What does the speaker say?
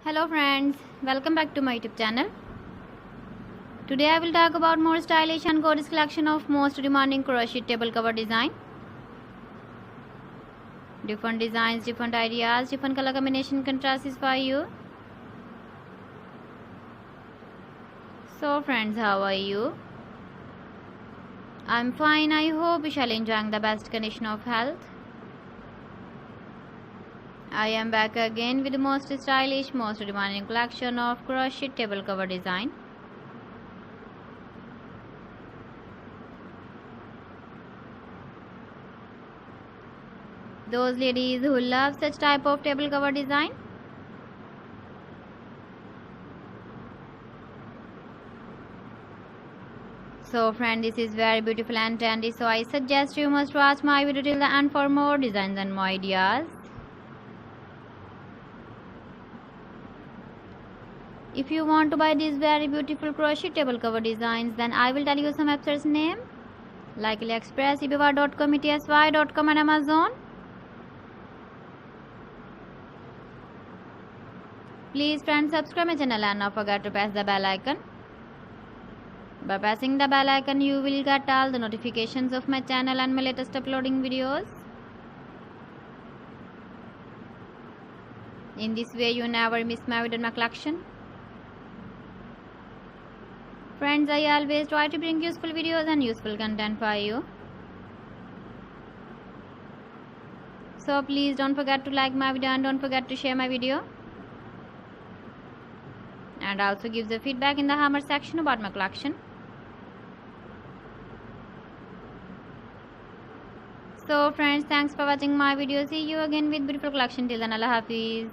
Hello friends, welcome back to my YouTube channel. Today I will talk about more stylish and gorgeous collection of most demanding crochet table cover design. Different designs, different ideas, different color combination contrasts for you. So friends, how are you? I'm fine. I hope you shall enjoy the best condition of health. I am back again with the most stylish, most demanding collection of crochet table cover design. Those ladies who love such type of table cover design, so friend, this is very beautiful and trendy, so I suggest you must watch my video till the end for more designs and more ideas. If you want to buy these very beautiful crochet table cover designs, then I will tell you some websites name like AliExpress, eBay.com, ETSY.com and Amazon. Please friends, subscribe my channel and not forget to press the bell icon. By pressing the bell icon, you will get all the notifications of my channel and my latest uploading videos. In this way, you never miss my video in my collection. Friends, I always try to bring useful videos and useful content for you. So please don't forget to like my video and don't forget to share my video. And also give the feedback in the hammer section about my collection. So friends, thanks for watching my video. See you again with beautiful collection. Till then, Allah Hafiz.